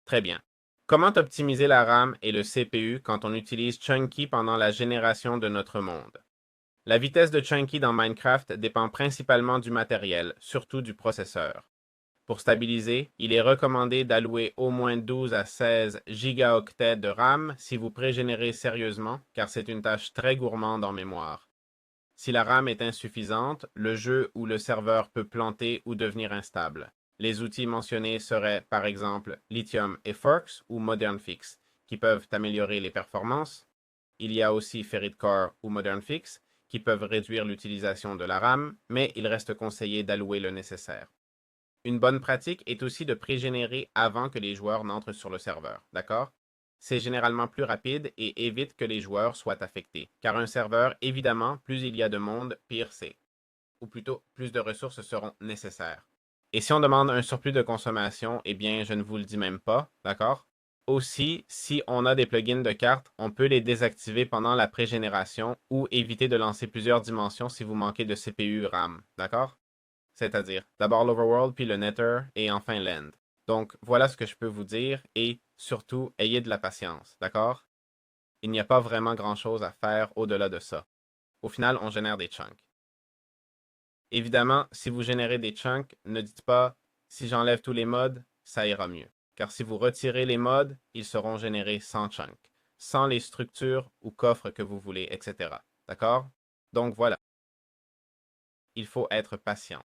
Très bien. Comment optimiser la RAM et le CPU quand on utilise Chunky pendant la génération de notre monde? La vitesse de Chunky dans Minecraft dépend principalement du matériel, surtout du processeur. Pour stabiliser, il est recommandé d'allouer au moins 12 à 16 gigaoctets de RAM si vous pré-générez sérieusement, car c'est une tâche très gourmande en mémoire. Si la RAM est insuffisante, le jeu ou le serveur peut planter ou devenir instable. Les outils mentionnés seraient par exemple Lithium et Forks ou Modern Fix, qui peuvent améliorer les performances. Il y a aussi Ferrite Core ou Modern Fix, qui peuvent réduire l'utilisation de la RAM, mais il reste conseillé d'allouer le nécessaire. Une bonne pratique est aussi de pré-générer avant que les joueurs n'entrent sur le serveur, d'accord? C'est généralement plus rapide et évite que les joueurs soient affectés, car un serveur, évidemment, plus il y a de monde, pire c'est. Ou plutôt, plus de ressources seront nécessaires. Et si on demande un surplus de consommation, eh bien, je ne vous le dis même pas, d'accord? Aussi, si on a des plugins de cartes, on peut les désactiver pendant la pré-génération ou éviter de lancer plusieurs dimensions si vous manquez de CPU RAM, d'accord? C'est-à-dire d'abord l'Overworld, puis le Nether et enfin l'End. Donc voilà ce que je peux vous dire et surtout, ayez de la patience, d'accord? Il n'y a pas vraiment grand-chose à faire au-delà de ça. Au final, on génère des chunks. Évidemment, si vous générez des chunks, ne dites pas si j'enlève tous les mods, ça ira mieux. Car si vous retirez les mods, ils seront générés sans chunks, sans les structures ou coffres que vous voulez, etc. D'accord? Donc voilà, il faut être patient.